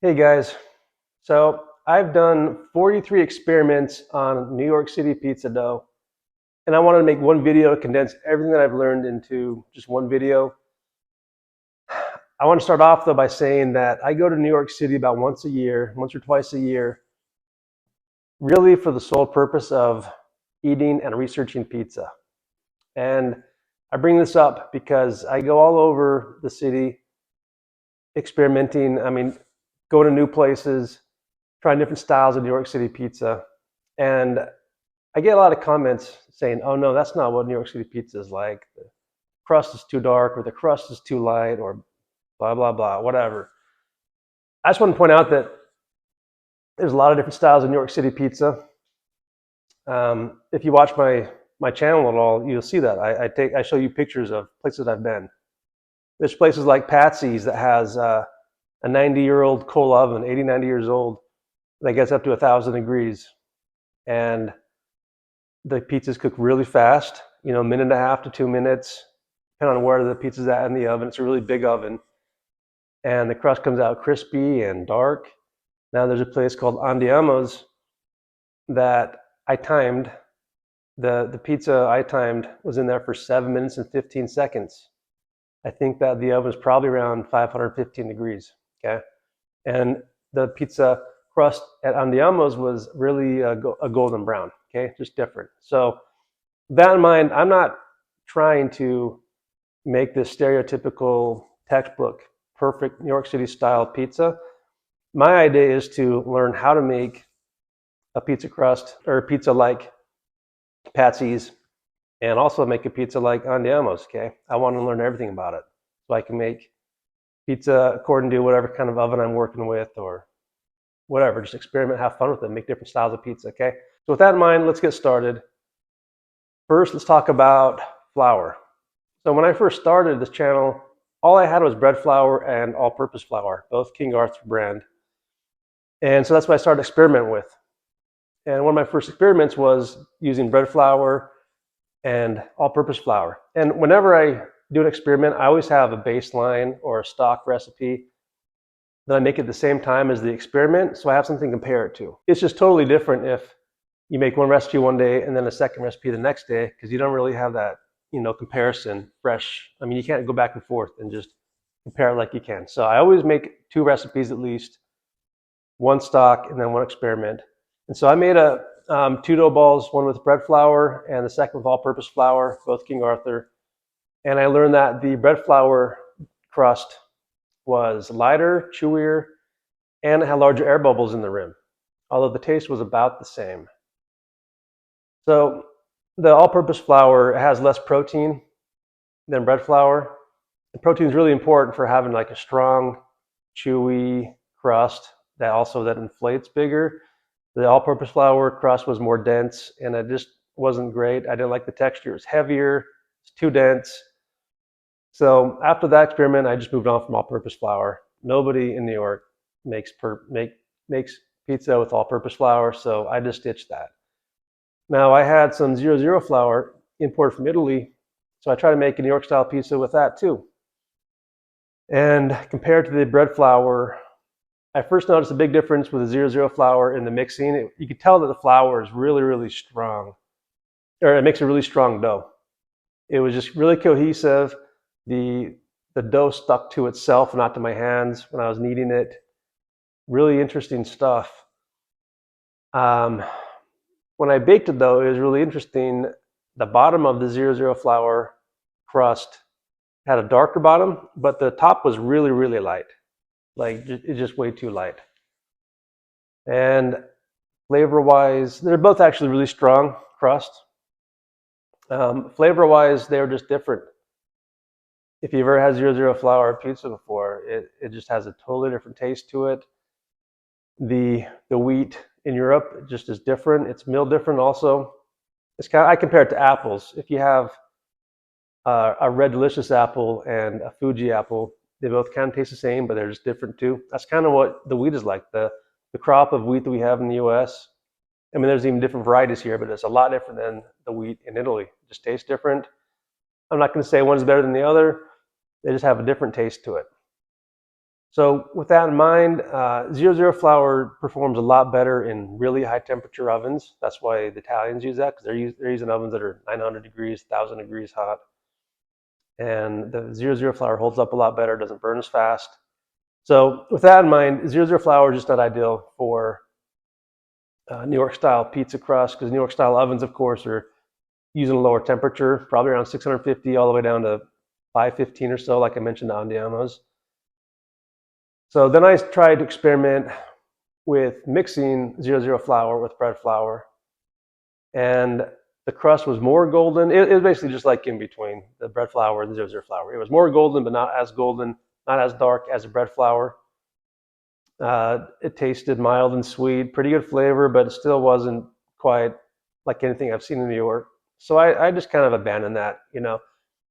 Hey guys, so I've done 43 experiments on New York City pizza dough, and I wanted to make one video to condense everything that I've learned into just one video. I want to start off though by saying that I go to New York City about once a year, once or twice a year, really for the sole purpose of eating and researching pizza. And I bring this up because I go all over the city experimenting, going to new places, trying different styles of New York City pizza. And I get a lot of comments saying, "Oh no, that's not what New York City pizza is like. The crust is too dark, or the crust is too light, or blah blah blah, whatever." I just want to point out that there's a lot of different styles of New York City pizza. If you watch my channel at all, you'll see that I show you pictures of places I've been. There's places like Patsy's that has a 90-year-old coal oven, 80, 90 years old, that gets up to 1,000 degrees, and the pizzas cook really fast, a minute and a half to 2 minutes, depending on where the pizza's at in the oven. It's a really big oven. And the crust comes out crispy and dark. Now there's a place called Andiamo's that I timed. The pizza I timed was in there for 7 minutes and 15 seconds. I think that the oven was probably around 515 degrees. Okay. And the pizza crust at Andiamo's was really a golden brown. Okay. Just different. So, with that in mind, I'm not trying to make this stereotypical textbook perfect New York City style pizza. My idea is to learn how to make a pizza crust or a pizza like Patsy's, and also make a pizza like Andiamo's. Okay, I want to learn everything about it so I can make pizza according to whatever kind of oven I'm working with, or whatever. Just experiment, have fun with it, make different styles of pizza. Okay, so with that in mind, let's get started. First, let's talk about flour. So when I first started this channel, all I had was bread flour and all-purpose flour, both King Arthur brand. And so that's what I started experimenting with. And one of my first experiments was using bread flour and all-purpose flour. And whenever I do an experiment, I always have a baseline or a stock recipe that I make at the same time as the experiment, so I have something to compare it to. It's just totally different if you make one recipe one day and then a second recipe the next day, because you don't really have that comparison fresh. You can't go back and forth and just compare it like you can. So I always make two recipes at least, one stock and then one experiment. And so I made two dough balls, one with bread flour and the second with all-purpose flour, both King Arthur. And I learned that the bread flour crust was lighter, chewier, and it had larger air bubbles in the rim, although the taste was about the same. So the all-purpose flour has less protein than bread flour. And protein is really important for having like a strong, chewy crust that inflates bigger. The all-purpose flour crust was more dense, and it just wasn't great. I didn't like the texture. It was heavier. It's too dense. So after that experiment, I just moved on from all-purpose flour. Nobody in New York makes pizza with all-purpose flour, so I just ditched that. Now I had some 00 flour imported from Italy, so I tried to make a New York style pizza with that too. And compared to the bread flour, I first noticed a big difference with the 00 flour in the mixing. You could tell that the flour is really, really strong, or it makes a really strong dough. It was just really cohesive. The dough stuck to itself, not to my hands when I was kneading it. Really interesting stuff. When I baked it though, it was really interesting. The bottom of the 00 flour crust had a darker bottom, but the top was really, really light. Like it's just way too light. And flavor-wise, they're both actually really strong crust. Flavor-wise, they were just different. If you've ever had 00 flour pizza before, it just has a totally different taste to it. The wheat in Europe just is different. It's milled different also. I compare it to apples. If you have a Red Delicious apple and a Fuji apple, they both kind of taste the same, but they're just different too. That's kind of what the wheat is like. The crop of wheat that we have in the US, there's even different varieties here, but it's a lot different than the wheat in Italy. It just tastes different. I'm not going to say one is better than the other. They just have a different taste to it. So with that in mind, 00 flour performs a lot better in really high temperature ovens. That's why the Italians use that, because they're using ovens that are 900 degrees, 1000 degrees hot. And the 00 flour holds up a lot better, doesn't burn as fast. So with that in mind, 00 flour is just not ideal for New York style pizza crust, because New York style ovens, of course, are using a lower temperature, probably around 650 all the way down to 515 or so, like I mentioned, on Andiamo's. So then I tried to experiment with mixing 00 flour with bread flour, and the crust was more golden. It was basically just like in between the bread flour and the 00 flour. It was more golden, but not as golden, not as dark as the bread flour. It tasted mild and sweet, pretty good flavor, but it still wasn't quite like anything I've seen in New York. So I just kind of abandoned that.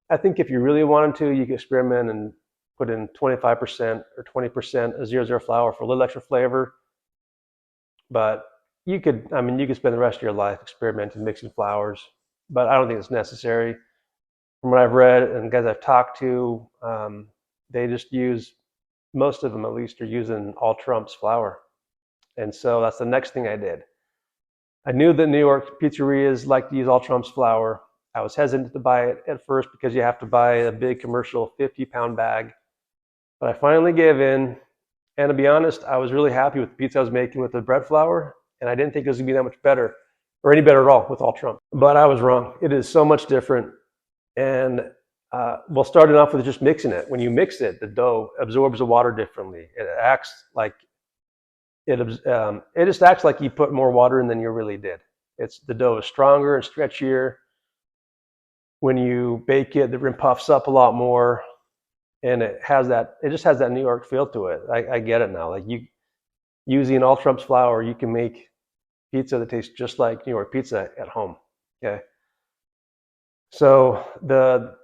I think if you really wanted to, you could experiment and put in 25% or 20% of 00 flour for a little extra flavor. But you could spend the rest of your life experimenting mixing flours, but I don't think it's necessary. From what I've read and guys I've talked to, they just use, most of them at least, are using all Trump's flour. And so that's the next thing I did. I knew that New York pizzerias like to use all Trump's flour. I was hesitant to buy it at first because you have to buy a big commercial 50-pound bag. But I finally gave in. And to be honest, I was really happy with the pizza I was making with the bread flour. And I didn't think it was going to be that much better, or any better at all, with all Trump. But I was wrong. It is so much different. And well, starting off with just mixing it. When you mix it, the dough absorbs the water differently. It acts like it just acts like you put more water in than you really did. The dough is stronger and stretchier. When you bake it, the rim puffs up a lot more, and it just has that New York feel to it. I get it now. Like, using all Trump's flour, you can make pizza that tastes just like New York pizza at home. Okay. So the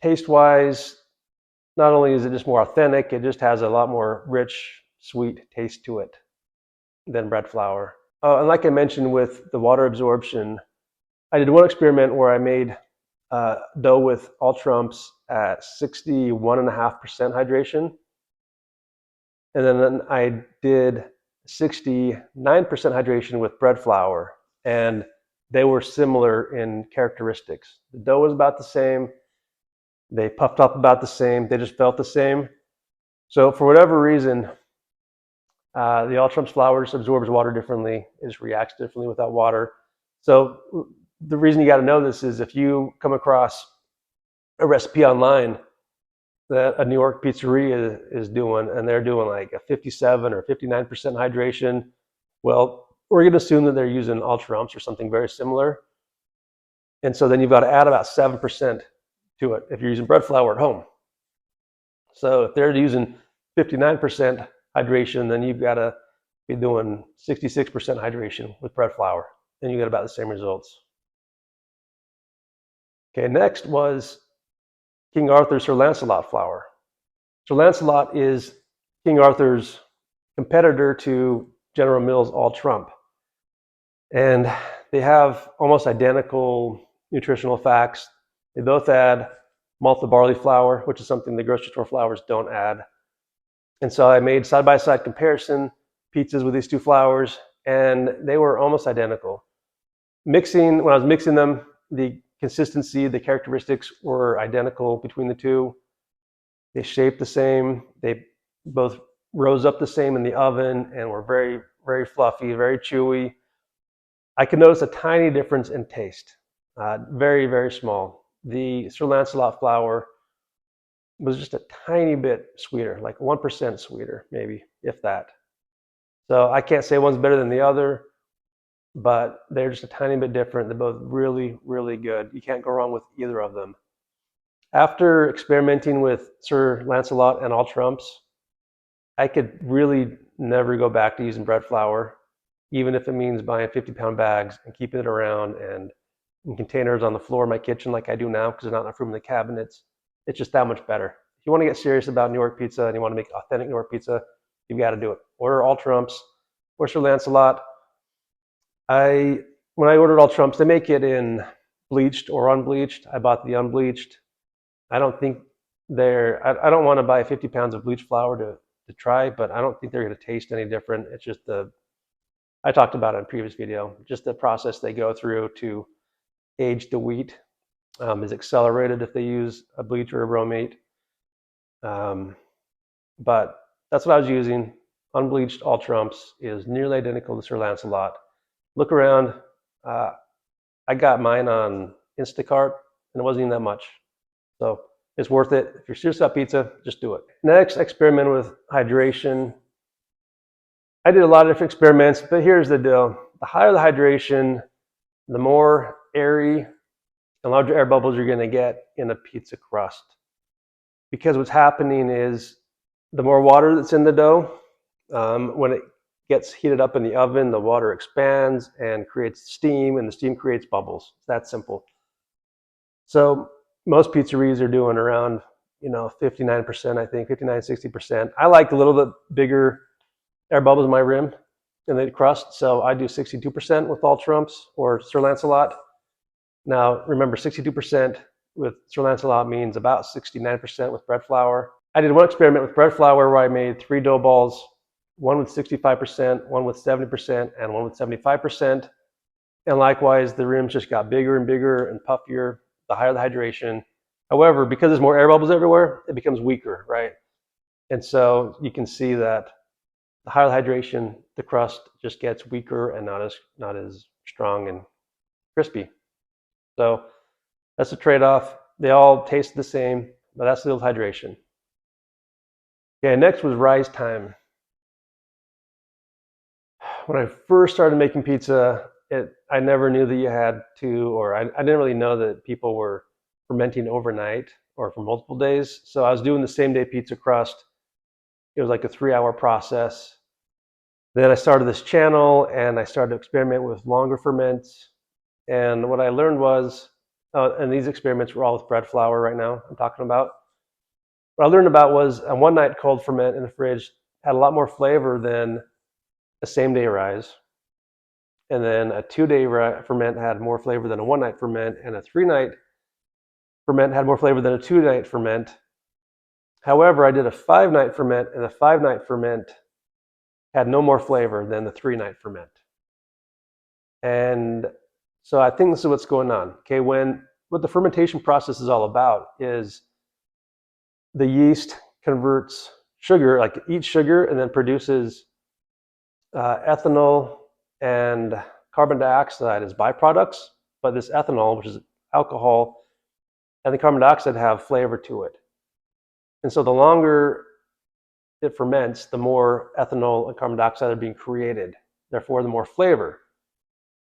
taste-wise, not only is it just more authentic, it just has a lot more rich, sweet taste to it than bread flour. Oh, and like I mentioned with the water absorption, I did one experiment where I made dough with all Trumps at 61.5% hydration. And then I did 69% hydration with bread flour. And they were similar in characteristics. The dough was about the same. They puffed up about the same. They just felt the same. So for whatever reason, the all Trump's flour just absorbs water differently. It just reacts differently without water. So the reason you got to know this is if you come across a recipe online that a New York pizzeria is doing, and they're doing like a 57 or 59% hydration, well, we're going to assume that they're using all Trumps or something very similar. And so then you've got to add about 7% to it if you're using bread flour at home. So if they're using 59% hydration, then you've got to be doing 66% hydration with bread flour, and you get about the same results. Okay, next was King Arthur's Sir Lancelot flour. Sir Lancelot is King Arthur's competitor to General Mills All Trump. And they have almost identical nutritional facts. They both add malted barley flour, which is something the grocery store flours don't add. And so I made side-by-side comparison pizzas with these two flours, and they were almost identical. When I was mixing them, the consistency, the characteristics were identical between the two. They shaped the same. They both rose up the same in the oven and were very, very fluffy, very chewy. I could notice a tiny difference in taste, very, very small. The Sir Lancelot flour was just a tiny bit sweeter, like 1% sweeter, maybe, if that. So I can't say one's better than the other, but they're just a tiny bit different. They're both really, really good. You can't go wrong with either of them. After experimenting with Sir Lancelot and all Trumps, I could really never go back to using bread flour, even if it means buying 50-pound bags and keeping it around and in containers on the floor of my kitchen like I do now because there's not enough room in the cabinets. It's just that much better. If you want to get serious about New York pizza and you want to make authentic New York pizza, you've got to do it. Order all Trumps or Sir Lancelot. When I ordered all Trumps, they make it in bleached or unbleached. I bought the unbleached. I don't want to buy 50 pounds of bleached flour to to try, but I don't think they're going to taste any different. It's just I talked about it in a previous video, just the process they go through to age the wheat is accelerated if they use a bleach or a bromate. But that's what I was using. Unbleached All Trumps is nearly identical to Sir Lancelot. Look around. I got mine on Instacart, and it wasn't even that much. So it's worth it. If you're serious about pizza, just do it. Next, experiment with hydration. I did a lot of different experiments, but here's the deal. The higher the hydration, the more airy and larger air bubbles you're going to get in a pizza crust. Because what's happening is the more water that's in the dough, when it gets heated up in the oven, the water expands and creates steam, and the steam creates bubbles. It's that simple. So most pizzerias are doing around 59%, I think, 59, 60%. I like a little bit bigger air bubbles in my rim and the crust, so I do 62% with All Trumps or Sir Lancelot. Now, remember, 62% with Sir Lancelot means about 69% with bread flour. I did one experiment with bread flour where I made 3 dough balls, one with 65%, one with 70%, and one with 75%. And likewise, the rims just got bigger and bigger and puffier, the higher the hydration. However, because there's more air bubbles everywhere, it becomes weaker, right? And so you can see that the higher the hydration, the crust just gets weaker and not as strong and crispy. So that's the trade-off. They all taste the same, but that's the deal with hydration. Okay, next was rise time. When I first started making pizza, I never knew that you had to, or I didn't really know that people were fermenting overnight or for multiple days. So I was doing the same day pizza crust. It was like a 3-hour process. Then I started this channel and I started to experiment with longer ferments. And what I learned was, and these experiments were all with bread flour right now I'm talking about. What I learned about was a one night cold ferment in the fridge had a lot more flavor than a same day rise. And then a 2-day ferment had more flavor than a 1-night ferment, and a 3-night ferment had more flavor than a 2-night ferment. However, I did a 5-night ferment, and the 5-night ferment had no more flavor than the 3-night ferment. And so I think this is what's going on. Okay, what the fermentation process is all about is the yeast converts sugar, like eats sugar, and then produces ethanol and carbon dioxide as byproducts. But this ethanol, which is alcohol, and the carbon dioxide have flavor to it. And so the longer it ferments, the more ethanol and carbon dioxide are being created, therefore the more flavor.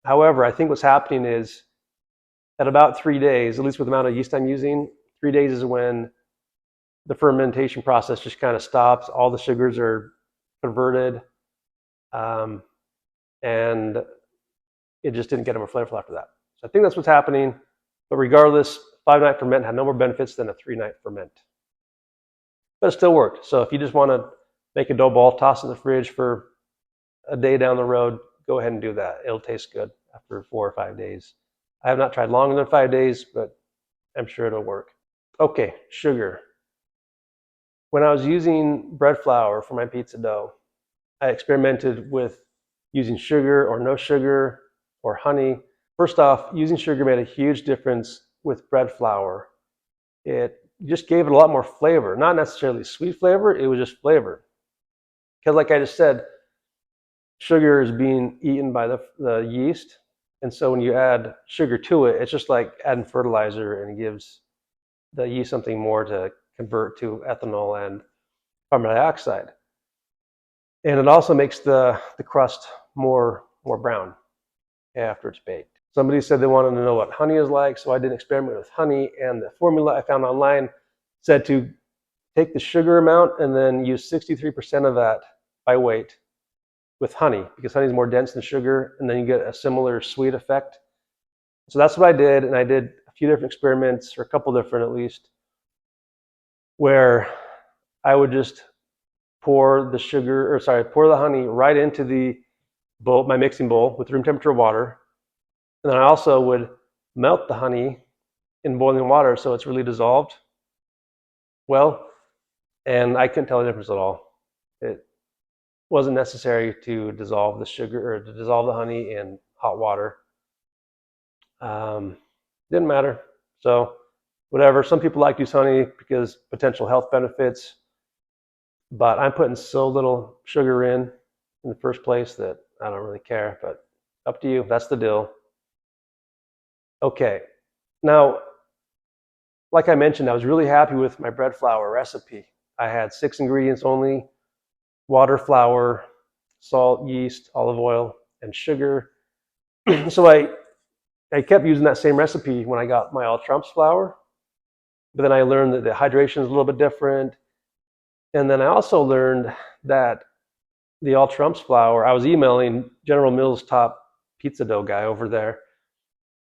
However, I think what's happening is at about 3 days, at least with the amount of yeast I'm using, 3 days is when the fermentation process just kind of stops. All the sugars are converted, and it just didn't get more flavorful after that. So I think that's what's happening. But regardless, 5-night ferment had no more benefits than a 3-night ferment. But it still worked. So if you just want to make a dough ball, toss it in the fridge for a day down the road, go ahead and do that. It'll taste good after 4 or 5 days. I have not tried longer than 5 days, but I'm sure it'll work. Okay, sugar. When I was using bread flour for my pizza dough, I experimented with using sugar or no sugar or honey. First off, using sugar made a huge difference with bread flour. It just gave it a lot more flavor, not necessarily sweet flavor, it was just flavor. Because like I just said, sugar is being eaten by the yeast. And so when you add sugar to it, it's just like adding fertilizer, and it gives the yeast something more to convert to ethanol and carbon dioxide. And it also makes the crust more brown after it's baked. Somebody said they wanted to know what honey is like, so I did an experiment with honey, and the formula I found online said to take the sugar amount and then use 63% of that by weight with honey, because honey is more dense than sugar, and then you get a similar sweet effect. So that's what I did, and I did a few different experiments, or a couple different at least, where I would just pour the honey right into the bowl, my mixing bowl, with room temperature water. And then I also would melt the honey in boiling water so it's really dissolved well, and I couldn't tell the difference at all. It wasn't necessary to dissolve the sugar or to dissolve the honey in hot water. Didn't matter. So whatever. Some people like to use honey because potential health benefits, but I'm putting so little sugar in the first place that I don't really care. But up to you. That's the deal. Okay. Now, like I mentioned, I was really happy with my bread flour recipe. I had 6 ingredients only: water, flour, salt, yeast, olive oil, and sugar. So I kept using that same recipe when I got my all trumps flour, but then I learned that the hydration is a little bit different. And then I also learned that the all trumps flour, I was emailing General Mills' top pizza dough guy over there,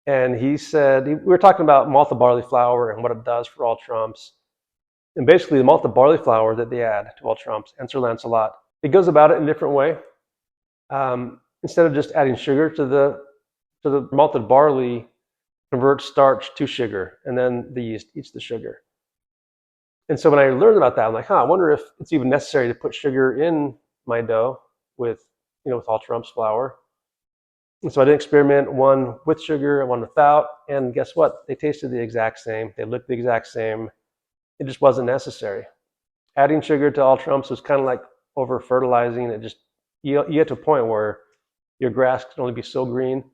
and he said, we were talking about malted barley flour and what it does for all trumps. And basically, the malted barley flour that they add to all trumps and Sir Lancelot, it goes about it in a different way. Instead of just adding sugar to the malted barley, converts starch to sugar, and then the yeast eats the sugar. And so when I learned about that, I'm like, I wonder if it's even necessary to put sugar in my dough with all trumps flour. And so I did experiment, one with sugar and one without, and guess what? They tasted the exact same. They looked the exact same. It just wasn't necessary. Adding sugar to all trumps was kind of like over fertilizing. It just, you get to a point where your grass can only be so green,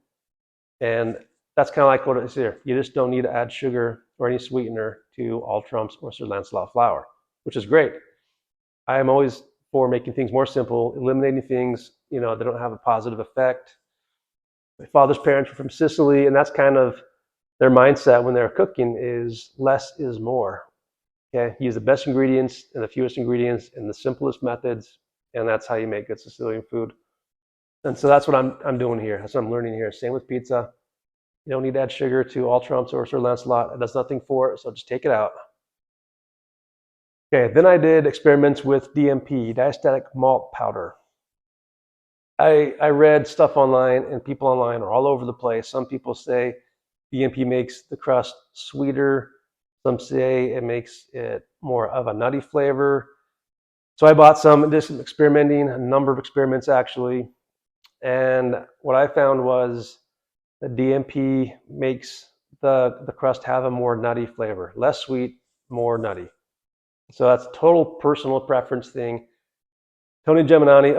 and that's kind of like what it is here. You just don't need to add sugar or any sweetener to all trumps or Sir Lancelot flour, which is great. I am always for making things more simple, eliminating things that don't have a positive effect. My father's parents were from Sicily, and that's kind of their mindset when they're cooking is less is more. Okay, use the best ingredients and the fewest ingredients in the simplest methods, and that's how you make good Sicilian food. And so that's what I'm doing here. That's what I'm learning here. Same with pizza. You don't need to add sugar to all trumps or Sir Lancelot. It does nothing for it, so just take it out. Okay, then I did experiments with DMP, diastatic malt powder. I read stuff online, and people online are all over the place. Some people say DMP makes the crust sweeter. Some say it makes it more of a nutty flavor. So I bought some, did some experimenting, a number of experiments actually. And what I found was the DMP makes the crust have a more nutty flavor, less sweet, more nutty. So that's a total personal preference thing. Tony Gemini,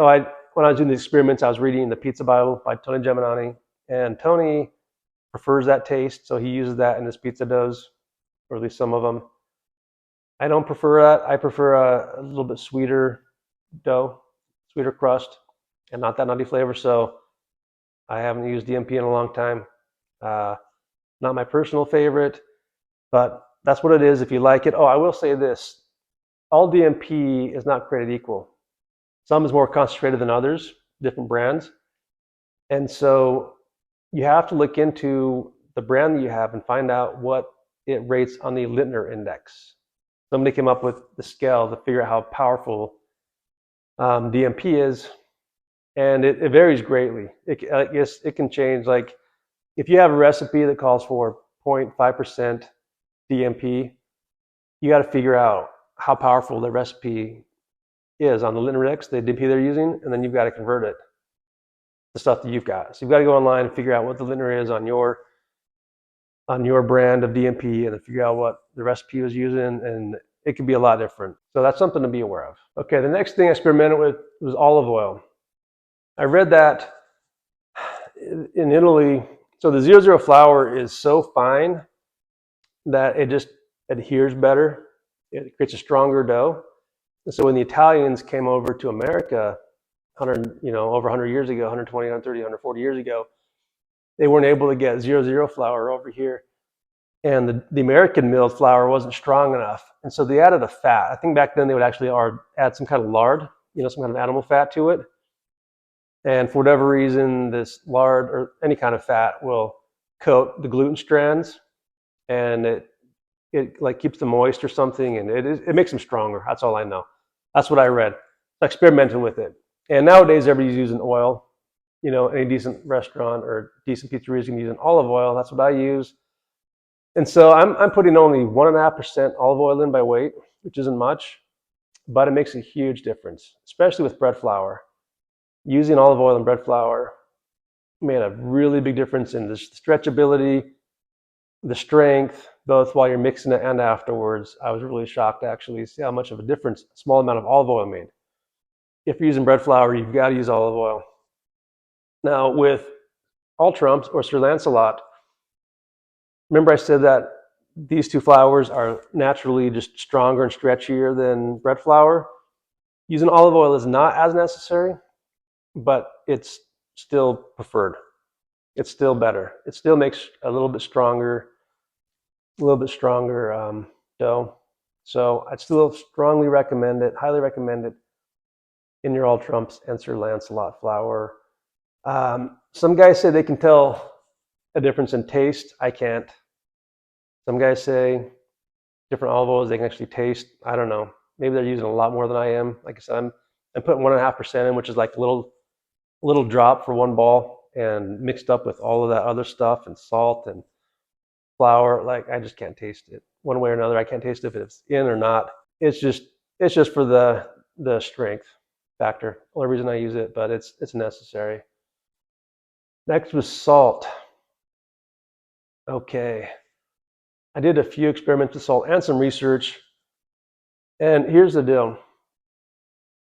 when I was doing the experiments, I was reading the Pizza Bible by Tony Gemini, and Tony prefers that taste, so he uses that in his pizza doughs, or at least some of them. I don't prefer that. I prefer a little bit sweeter dough, sweeter crust, and not that nutty flavor. So I haven't used DMP in a long time. Not my personal favorite, but that's what it is if you like it. Oh, I will say this. All DMP is not created equal. Some is more concentrated than others, different brands. And so you have to look into the brand that you have and find out what it rates on the Lintner index. Somebody came up with the scale to figure out how powerful DMP is, and it varies greatly. I guess it can change. Like if you have a recipe that calls for 0.5% DMP, you got to figure out how powerful the recipe is on the Lintner index, the DMP they're using, and then you've got to convert it, the stuff that you've got. So you've got to go online and figure out what the Lintner is on your brand of DMP, and then figure out what the recipe was using, and it can be a lot different. So that's something to be aware of. Okay, the next thing I experimented with was olive oil. I read that in Italy, so the 00 flour is so fine that it just adheres better. It creates a stronger dough. And so when the Italians came over to America, over 100 years ago, 120, 130, 140 years ago, they weren't able to get 00 flour over here. And the American milled flour wasn't strong enough. And so they added a fat. I think back then they would actually add some kind of lard, some kind of animal fat to it. And for whatever reason, this lard or any kind of fat will coat the gluten strands, and it like keeps them moist or something, and it makes them stronger. That's all I know. That's what I read. I experimented with it. And nowadays everybody's using oil. Any decent restaurant or decent pizzeria is going to use an olive oil. That's what I use. And so I'm putting only 1.5% olive oil in by weight, which isn't much. but it makes a huge difference, especially with bread flour. Using olive oil and bread flour made a really big difference in the stretchability, the strength, both while you're mixing it and afterwards. I was really shocked to actually see how much of a difference a small amount of olive oil made. If you're using bread flour, you've got to use olive oil. Now, with all trumps or Sir Lancelot, remember I said that these two flours are naturally just stronger and stretchier than bread flour. Using olive oil is not as necessary, but it's still preferred. It's still better. It still makes a little bit stronger dough. So I still strongly recommend it, highly recommend it in your all trumps and Sir Lancelot flour. Some guys say they can tell a difference in taste. I can't. Some guys say different olive oils they can actually taste. I don't know. Maybe they're using a lot more than I am. Like I said, I'm putting 1.5% in, which is like a little drop for one ball, and mixed up with all of that other stuff and salt and flour. Like I just can't taste it one way or another. I can't taste if it's in or not. It's just for the strength factor. Only reason I use it, but it's necessary. Next was salt. Okay. I did a few experiments with salt and some research. And here's the deal.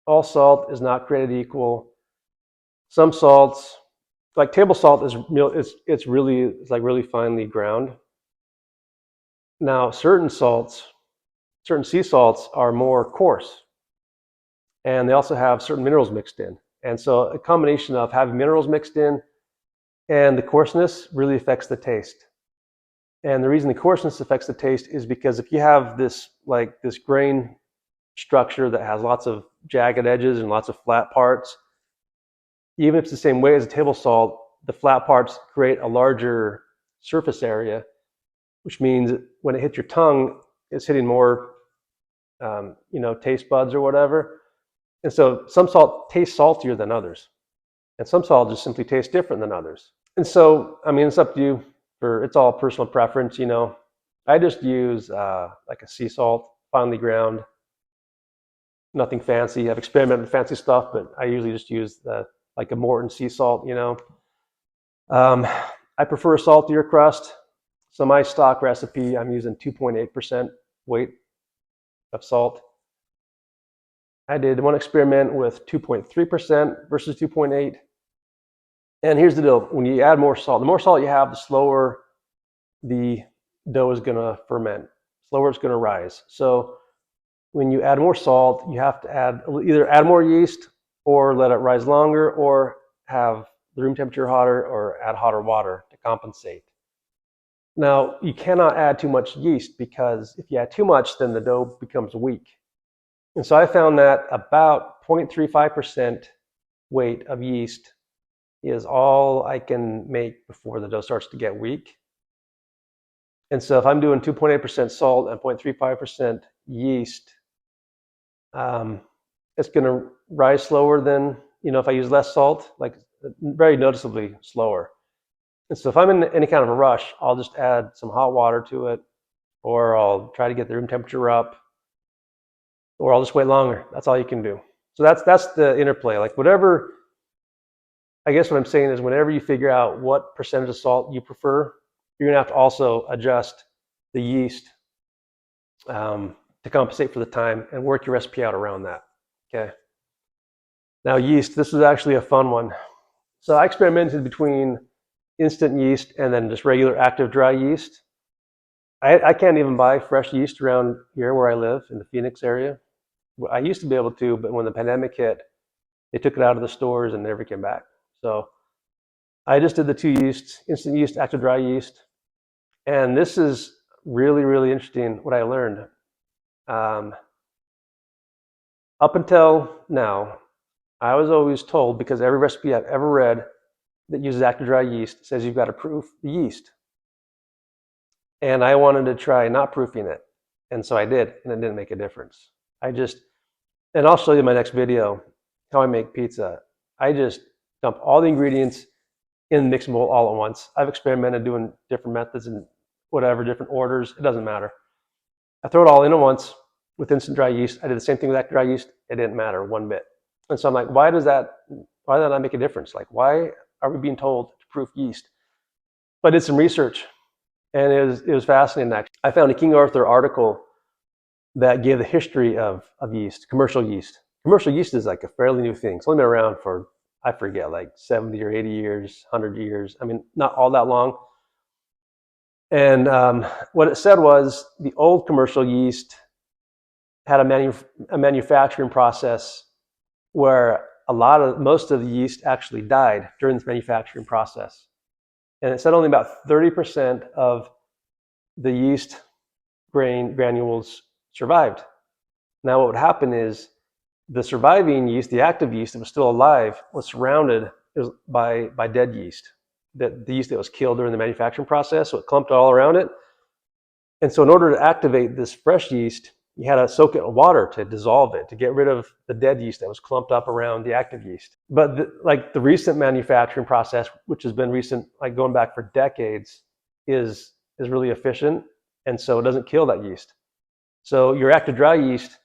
All salt is not created equal. Some salts, like table salt, it's really finely ground. Now, certain sea salts are more coarse, and they also have certain minerals mixed in. And so a combination of having minerals mixed in and the coarseness really affects the taste. And the reason the coarseness affects the taste is because if you have this grain structure that has lots of jagged edges and lots of flat parts, even if it's the same way as a table salt, the flat parts create a larger surface area, which means when it hits your tongue, it's hitting more, taste buds or whatever. And so some salt tastes saltier than others, and some salt just simply tastes different than others. And so, I mean, it's up to you. It's all personal preference, I just use like a sea salt, finely ground, nothing fancy. I've experimented with fancy stuff, but I usually just use like a Morton sea salt, I prefer a saltier crust. So my stock recipe, I'm using 2.8% weight of salt. I did one experiment with 2.3% versus 2.8. And here's the deal. When you add more salt, the more salt you have, the slower the dough is going to ferment, slower it's going to rise. So when you add more salt, you have to either add more yeast or let it rise longer, or have the room temperature hotter, or add hotter water to compensate. Now, you cannot add too much yeast, because if you add too much, then the dough becomes weak. And so I found that about 0.35% weight of yeast is all I can make before the dough starts to get weak. And so if I'm doing 2.8% salt and 0.35% yeast, it's going to rise slower than, if I use less salt, like very noticeably slower. And so if I'm in any kind of a rush, I'll just add some hot water to it, or I'll try to get the room temperature up, or I'll just wait longer. That's all you can do. So that's the interplay. Like whatever, I guess what I'm saying is, whenever you figure out what percentage of salt you prefer, you're going to have to also adjust the yeast to compensate for the time, and work your recipe out around that. Okay. Now yeast, this was actually a fun one. So I experimented between instant yeast and then just regular active dry yeast. I can't even buy fresh yeast around here where I live in the Phoenix area. I used to be able to, but when the pandemic hit, they took it out of the stores and never came back. So I just did the two yeasts, instant yeast, active dry yeast. And this is really, really interesting what I learned. Up until now, I was always told, because every recipe I've ever read that uses active dry yeast says you've got to proof the yeast. And I wanted to try not proofing it. And so I did, and it didn't make a difference. And I'll show you in my next video how I make pizza. I just dump all the ingredients in the mixing bowl all at once. I've experimented doing different methods and whatever, different orders. It doesn't matter. I throw it all in at once, with instant dry yeast. I did the same thing with active dry yeast. It didn't matter one bit. And so I'm like, why does that not make a difference? Like, why are we being told to proof yeast? But I did some research, and it was fascinating. Actually, I found a King Arthur article that gave the history of yeast, commercial yeast. Commercial yeast is like a fairly new thing. It's only been around for, I forget, like 70 or 80 years, 100 years. I mean, not all that long. And what it said was the old commercial yeast had a manufacturing process where most of the yeast actually died during this manufacturing process. And it said only about 30% of the yeast granules survived. Now what would happen is the surviving yeast, the active yeast that was still alive, was surrounded by dead yeast, the yeast that was killed during the manufacturing process, so it clumped all around it. And so in order to activate this fresh yeast, you had to soak it in water to dissolve it, to get rid of the dead yeast that was clumped up around the active yeast. But the recent manufacturing process, which has been recent, like going back for decades, is really efficient, and so it doesn't kill that yeast. So your active dry yeast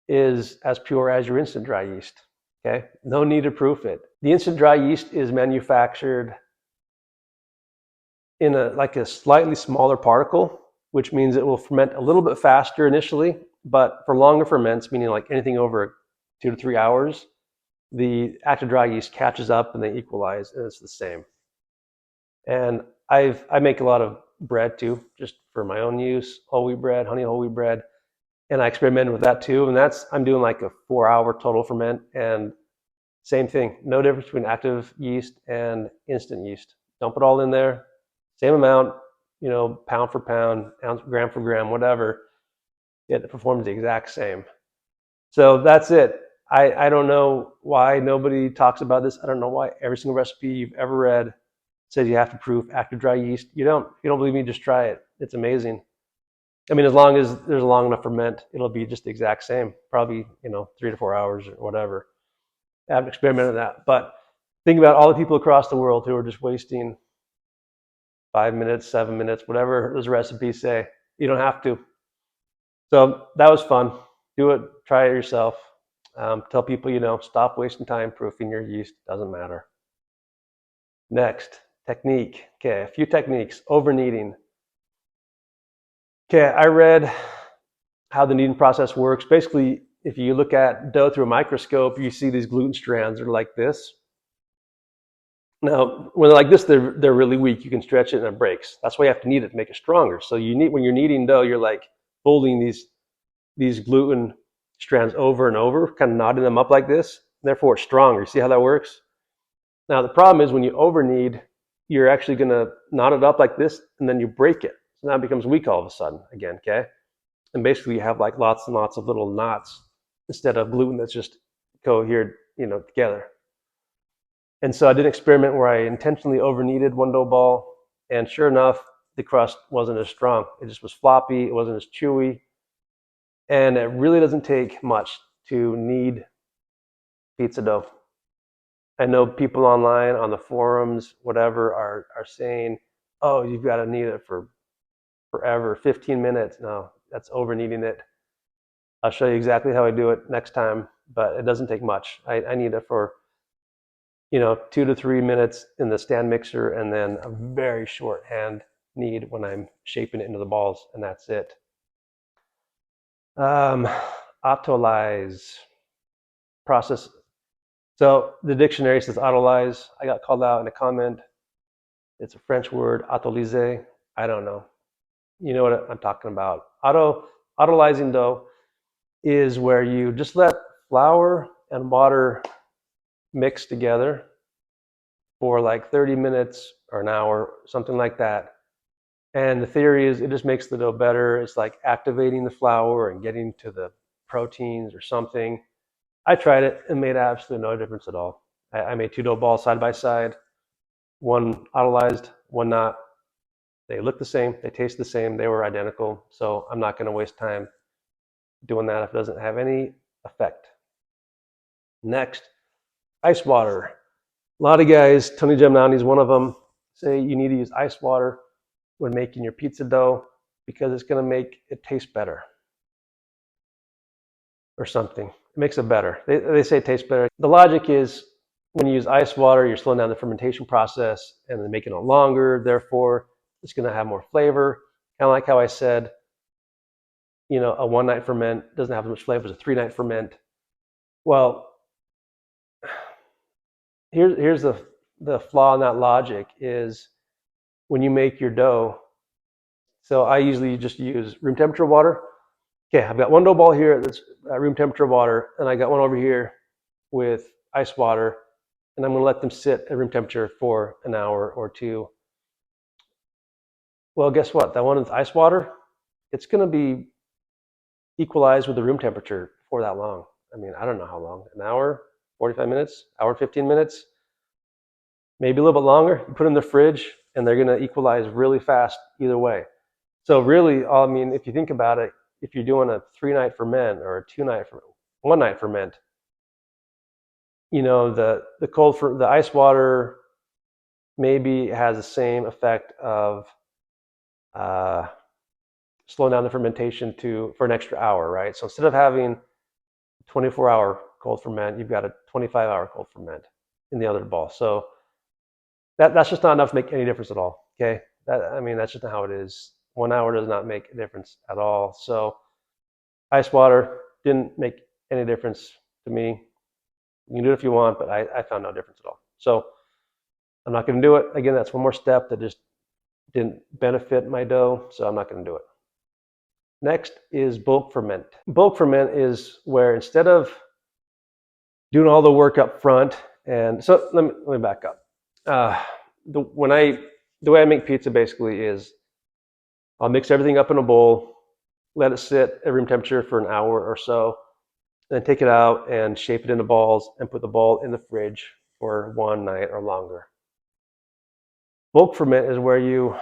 is as pure as your instant dry yeast. Okay, no need to proof it. The instant dry yeast is manufactured in a slightly smaller particle, which means it will ferment a little bit faster initially, but for longer ferments, meaning like anything over 2 to 3 hours, the active dry yeast catches up and they equalize, and it's the same. And I make a lot of bread too, just for my own use, whole wheat bread, honey whole wheat bread, and I experimented with that too. And I'm doing like a 4-hour total ferment, and same thing, no difference between active yeast and instant yeast. Dump it all in there, same amount, pound for pound, ounce, gram for gram, whatever. It performs the exact same. So that's it. I don't know why nobody talks about this. I don't know why every single recipe you've ever read says you have to proof active dry yeast. If you don't believe me, just try it. It's amazing. I mean, as long as there's a long enough ferment, it'll be just the exact same, probably, 3 to 4 hours or whatever. I haven't experimented with that. But think about all the people across the world who are just wasting 5 minutes, 7 minutes, whatever those recipes say. You don't have to. So that was fun. Do it. Try it yourself. Tell people, stop wasting time proofing your yeast. Doesn't matter. Next, technique. Okay, a few techniques. Over kneading. Okay, I read how the kneading process works. Basically, if you look at dough through a microscope, you see these gluten strands are like this. Now, when they're like this, they're really weak. You can stretch it and it breaks. That's why you have to knead it to make it stronger. So when you're kneading dough, you're like folding these gluten strands over and over, kind of knotting them up like this. Therefore, it's stronger. You see how that works? Now, the problem is when you over knead, you're actually going to knot it up like this, and then you break it. So now it becomes weak all of a sudden again, okay? And basically, you have like lots and lots of little knots instead of gluten that's just cohered, together. And so I did an experiment where I intentionally over kneaded one dough ball, and sure enough, the crust wasn't as strong. It just was floppy. It wasn't as chewy. And it really doesn't take much to knead pizza dough. I know people online, on the forums, whatever, are saying, oh, you've got to knead it for forever, 15 minutes. No, that's over kneading it. I'll show you exactly how I do it next time, but it doesn't take much. I knead it for 2 to 3 minutes in the stand mixer, and then a very short hand knead when I'm shaping it into the balls, and that's it. Autolyze process. So the dictionary says autolyze. I got called out in a comment. It's a French word, autolyser. I don't know. You know what I'm talking about. Autolyzing dough is where you just let flour and water mix together for like 30 minutes or an hour, something like that. And the theory is it just makes the dough better. It's like activating the flour and getting to the proteins or something. I tried it and made absolutely no difference at all. I made 2 dough balls side by side, one autolyzed, one not. They look the same, they taste the same, they were identical. So I'm not going to waste time doing that if it doesn't have any effect. Next, ice water. A lot of guys, Tony Gemnani is one of them, say you need to use ice water when making your pizza dough because it's going to make it taste better. or something. It makes it better. They say it tastes better. The logic is when you use ice water, you're slowing down the fermentation process and then making it longer. Therefore, it's going to have more flavor. Kind of like how I said, a one-night ferment doesn't have as much flavor as a three-night ferment. Well, here's the flaw in that logic is when you make your dough. So I usually just use room temperature water. Okay, I've got one dough ball here that's room temperature water, and I got one over here with ice water, and I'm going to let them sit at room temperature for an hour or two. Well, guess what? That one with ice water, it's going to be equalized with the room temperature for that long. I mean, I don't know how long, an hour, 45 minutes, hour, 15 minutes, maybe a little bit longer. You put them in the fridge, and they're going to equalize really fast either way. So really, I mean, if you think about it, if you're doing a 3-night ferment or a 2-night ferment, 1-night ferment, the ice water maybe has the same effect of slowing down the fermentation for an extra hour, right? So instead of having 24-hour cold ferment, you've got a 25-hour cold ferment in the other ball. So that's just not enough to make any difference at all. Okay, that's just not how it is. 1 hour does not make a difference at all. So ice water didn't make any difference to me. You can do it if you want, but I found no difference at all. So I'm not going to do it. Again, that's one more step that just didn't benefit my dough, so I'm not going to do it. Next is bulk ferment. Bulk ferment is where instead of doing all the work up front, and so let me back up. The way I make pizza basically is I'll mix everything up in a bowl, let it sit at room temperature for an hour or so, then take it out and shape it into balls and put the ball in the fridge for one night or longer. Bulk ferment is where you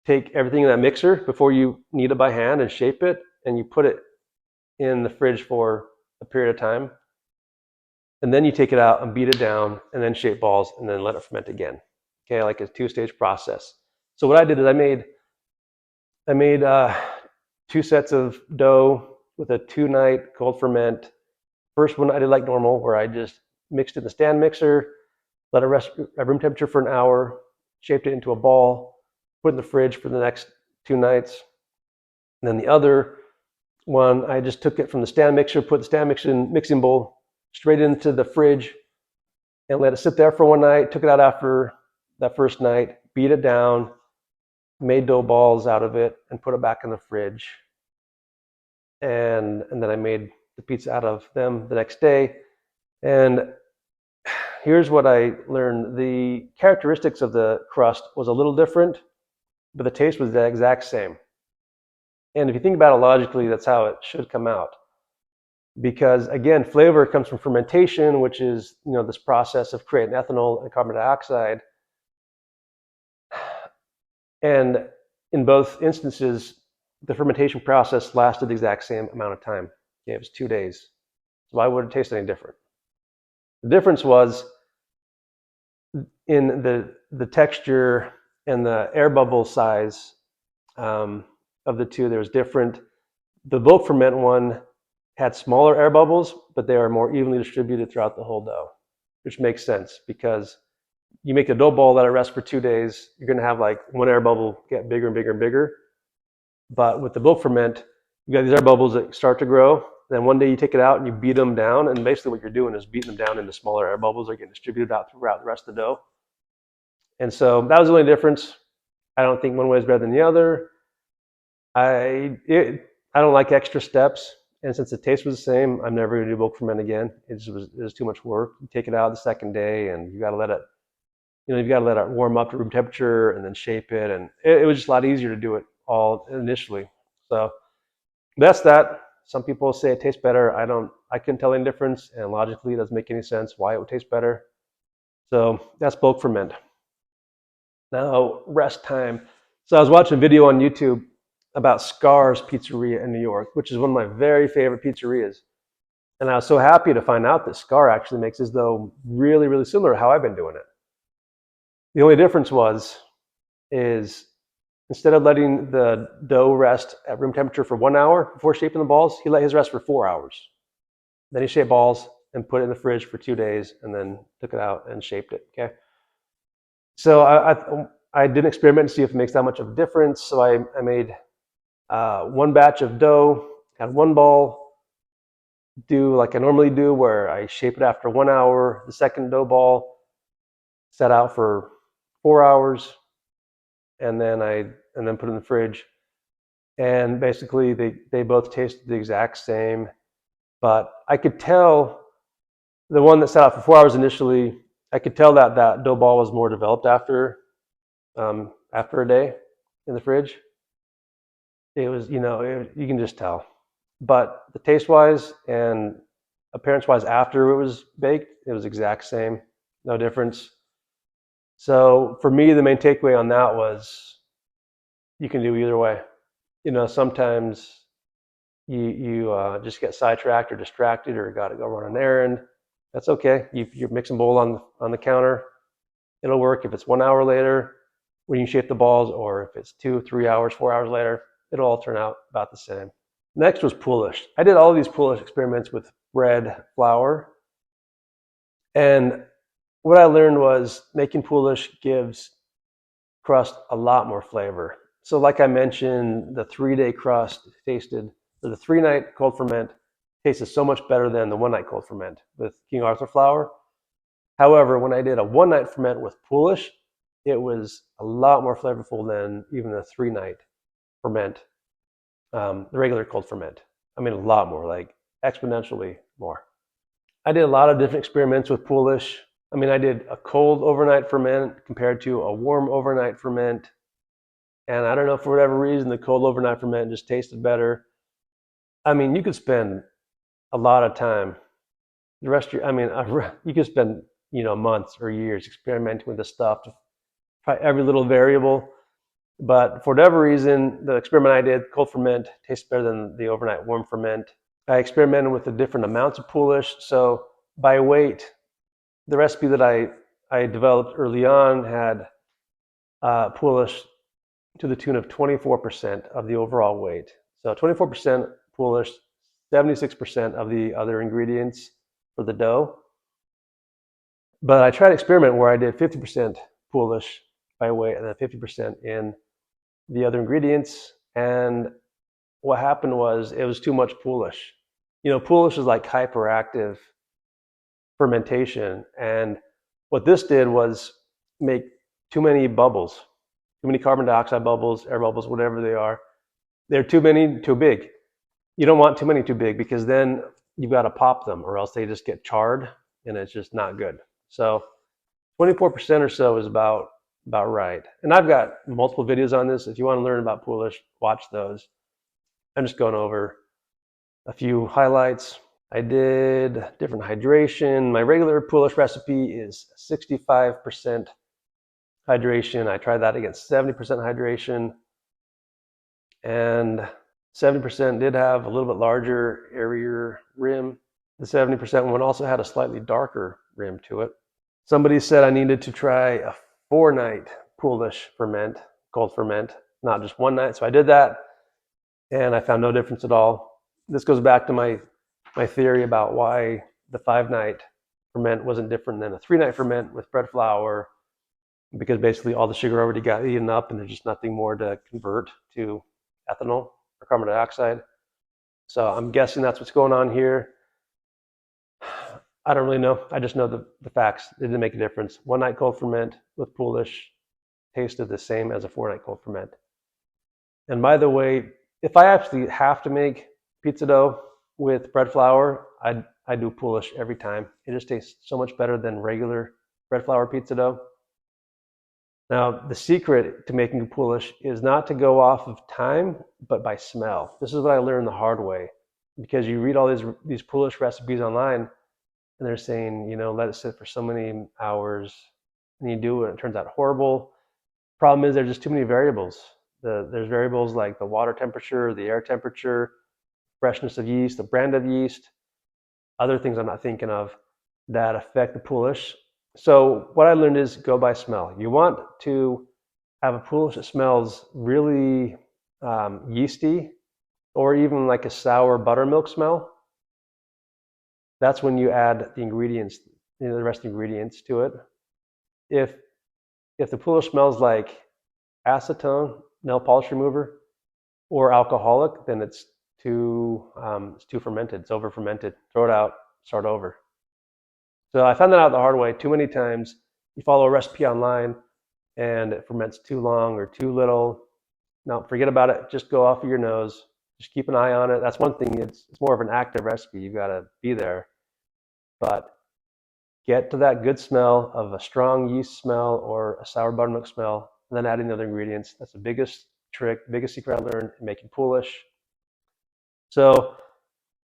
take everything in that mixer before you knead it by hand and shape it, and you put it in the fridge for a period of time. And then you take it out and beat it down and then shape balls and then let it ferment again. Okay, like a 2-stage process. So what I did is I made 2 sets of dough with a 2-night cold ferment. First one I did like normal, where I just mixed it in the stand mixer, let it rest at room temperature for an hour, shaped it into a ball, put it in the fridge for the next 2 nights. And then the other one, I just took it from the stand mixer, put the stand mixer in mixing bowl straight into the fridge and let it sit there for one night, took it out after that first night, beat it down, made dough balls out of it, and put it back in the fridge. And then I made the pizza out of them the next day. And here's what I learned. The characteristics of the crust was a little different, but the taste was the exact same. And if you think about it logically, that's how it should come out. Because again, flavor comes from fermentation, which is this process of creating ethanol and carbon dioxide. And in both instances, the fermentation process lasted the exact same amount of time. Okay, it was 2 days. So why would it taste any different? The difference was in the texture and the air bubble size of the two. There was different. The bulk ferment one had smaller air bubbles, but they are more evenly distributed throughout the whole dough, which makes sense because you make a dough ball, let it rest for 2 days, you're going to have like one air bubble get bigger and bigger and bigger. But with the bulk ferment, you got these air bubbles that start to grow. Then one day you take it out and you beat them down, and basically what you're doing is beating them down into smaller air bubbles that are getting distributed out throughout the rest of the dough. And so that was the only difference. I don't think one way is better than the other. I don't like extra steps. And since the taste was the same, I'm never going to do bulk ferment again. It was too much work. You take it out the second day, and you got to let it, you've got to let it warm up to room temperature, and then shape it. And it was just a lot easier to do it all initially. So that's that. Some people say it tastes better. I couldn't tell any difference, and logically, it doesn't make any sense why it would taste better. So that's bulk ferment. Now rest time. So I was watching a video on YouTube about Scar's Pizzeria in New York, which is one of my very favorite pizzerias. And I was so happy to find out that Scar actually makes his dough really, really similar to how I've been doing it. The only difference is instead of letting the dough rest at room temperature for 1 hour before shaping the balls, he let his rest for 4 hours. Then he shaped balls and put it in the fridge for 2 days, and then took it out and shaped it. Okay. So I did an experiment to see if it makes that much of a difference. So I made one batch of dough, had one ball, do like I normally do, where I shape it after 1 hour. The second dough ball set out for 4 hours, and then put it in the fridge. And basically, they both tasted the exact same, but I could tell the one that sat out for 4 hours initially. I could tell that that dough ball was more developed after a day in the fridge. It was, you can just tell. But the taste wise and appearance wise after it was baked, it was exact same, no difference. So for me, the main takeaway on that was you can do either way. Sometimes you just get sidetracked or distracted or got to go run an errand. That's okay. You're mixing bowl on the counter. It'll work if it's 1 hour later when you shape the balls, or if it's 2, 3 hours, 4 hours later. It'll all turn out about the same. Next was poolish. I did all of these poolish experiments with bread flour, and what I learned was making poolish gives crust a lot more flavor. So like I mentioned, the 3-day crust tasted, or the 3-night cold ferment tasted so much better than the 1-night cold ferment with King Arthur flour. However, when I did a 1-night ferment with poolish, it was a lot more flavorful than even the 3-night ferment, the regular cold ferment. I mean, a lot more, like exponentially more. I did a lot of different experiments with poolish. I mean, I did a cold overnight ferment compared to a warm overnight ferment. And I don't know, for whatever reason, the cold overnight ferment just tasted better. I mean, you could spend a lot of time, the rest of your, I mean, you could spend, months or years experimenting with this stuff to try every little variable. But for whatever reason, the experiment I did, cold ferment, tastes better than the overnight warm ferment. I experimented with the different amounts of poolish. So by weight, the recipe that I developed early on had poolish to the tune of 24% of the overall weight. So 24% poolish, 76% of the other ingredients for the dough. But I tried an experiment where I did 50% poolish by weight and then 50% in the other ingredients. And what happened was it was too much poolish. Poolish is like hyperactive fermentation. And what this did was make too many bubbles, too many carbon dioxide bubbles, air bubbles, whatever they are. They're too many, too big. You don't want too many too big, because then you've got to pop them, or else they just get charred and it's just not good. So 24% or so is about right. And I've got multiple videos on this. If you want to learn about poolish, watch those. I'm just going over a few highlights. I did different hydration. My regular poolish recipe is 65% hydration. I tried that against 70% hydration. And 70% did have a little bit larger, airier rim. The 70% one also had a slightly darker rim to it. Somebody said I needed to try a 4-night poolish ferment, cold ferment, not just 1 night. So I did that, and I found no difference at all. This goes back to my theory about why the 5-night ferment wasn't different than a 3-night ferment with bread flour, because basically all the sugar already got eaten up and there's just nothing more to convert to ethanol or carbon dioxide. So I'm guessing that's what's going on here. I don't really know. I just know the facts. It didn't make a difference. 1-night cold ferment with poolish tasted the same as a 4-night cold ferment. And by the way, if I actually have to make pizza dough with bread flour, I do poolish every time. It just tastes so much better than regular bread flour pizza dough. Now, the secret to making poolish is not to go off of time, but by smell. This is what I learned the hard way, because you read all these poolish recipes online, and they're saying, let it sit for so many hours, and you do it, and it turns out horrible. Problem is, there's just too many variables. There's variables like the water temperature, the air temperature, freshness of yeast, the brand of yeast, other things I'm not thinking of that affect the poolish. So what I learned is go by smell. You want to have a poolish that smells really yeasty, or even like a sour buttermilk smell, that's when you add the ingredients, the rest of the ingredients to it. If the poolish smells like acetone, nail polish remover, or alcoholic, then it's too fermented. It's over fermented. Throw it out. Start over. So I found that out the hard way. Too many times you follow a recipe online and it ferments too long or too little. No, forget about it. Just go off of your nose. Just keep an eye on it. That's one thing. It's more of an active recipe. You've got to be there. But get to that good smell of a strong yeast smell or a sour buttermilk smell, and then adding the other ingredients. That's the biggest trick, biggest secret I learned in making poolish. So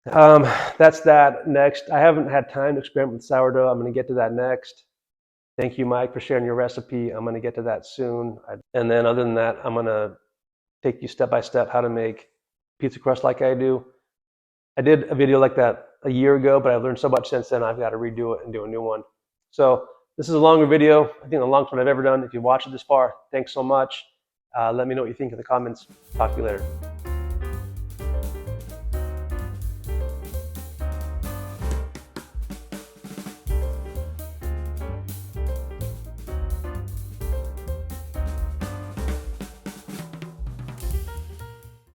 that's that. Next, I haven't had time to experiment with sourdough. I'm going to get to that next. Thank you, Mike, for sharing your recipe. I'm going to get to that soon. And then other than that, I'm going to take you step by step how to make pizza crust like I do. I did a video like that a year ago, but I've learned so much since then, I've got to redo it and do a new one. So this is a longer video. I think the longest one I've ever done. If you watched it this far, thanks so much. Let me know what you think in the comments. Talk to you later.